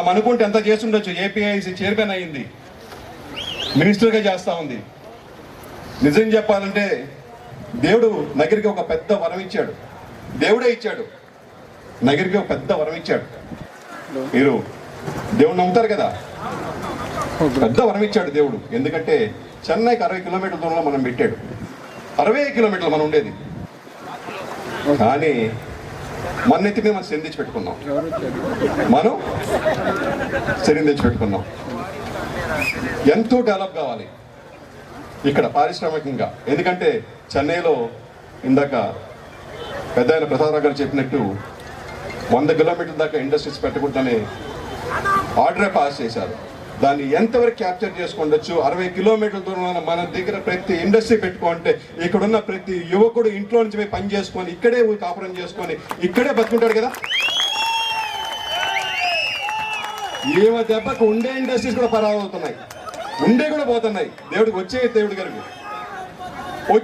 ఆమె అనుకుంటే ఎంత చేస్తుండొచ్చు. ఏపీఐసి చైర్మన్ అయింది, మినిస్టర్గా చేస్తూ ఉంది. నిజం చెప్పాలంటే దేవుడు నగిరికి ఒక పెద్ద వరం ఇచ్చాడు. దేవుడే ఇచ్చాడు, నగిరికి ఒక పెద్ద వరం ఇచ్చాడు. మీరు దేవుడు నమ్ముతారు కదా, పెద్ద వరం ఇచ్చాడు దేవుడు. ఎందుకంటే చెన్నైకి 60 కిలోమీటర్ల దూరంలో మనం పెట్టాడు. 60 కిలోమీటర్లు మనం ఉండేది, కానీ మన ఎత్తి మీద మనం శని తెచ్చి పెట్టుకున్నాం. మనం శని తెచ్చి పెట్టుకున్నాం. ఎంతో డెవలప్ కావాలి ఇక్కడ పారిశ్రామికంగా. ఎందుకంటే చెన్నైలో ఇందాక పెద్ద ఆయన ప్రసాదరావు గారు చెప్పినట్టు 100 కిలోమీటర్ల దాకా ఇండస్ట్రీస్ పెట్టకూడదని ఆర్డరే పాస్ చేశారు. దాన్ని ఎంతవరకు క్యాప్చర్ చేసుకోవచ్చు? 60 కిలోమీటర్ల దూరంలో మన దగ్గర ప్రతి ఇండస్ట్రీ పెట్టుకుంటే ఇక్కడున్న ప్రతి యువకుడు ఇంట్లో నుంచి పోయి పని చేసుకొని ఇక్కడే కాపురం చేసుకొని ఇక్కడే బతుకుంటాడు కదా. ఏమో దెబ్బకు ఉండే ఇండస్ట్రీస్ కూడా పరామవుతున్నాయి, ఉండే కూడా పోతున్నాయి. దేవుడికి వచ్చే దేవుడి గారికి వచ్చి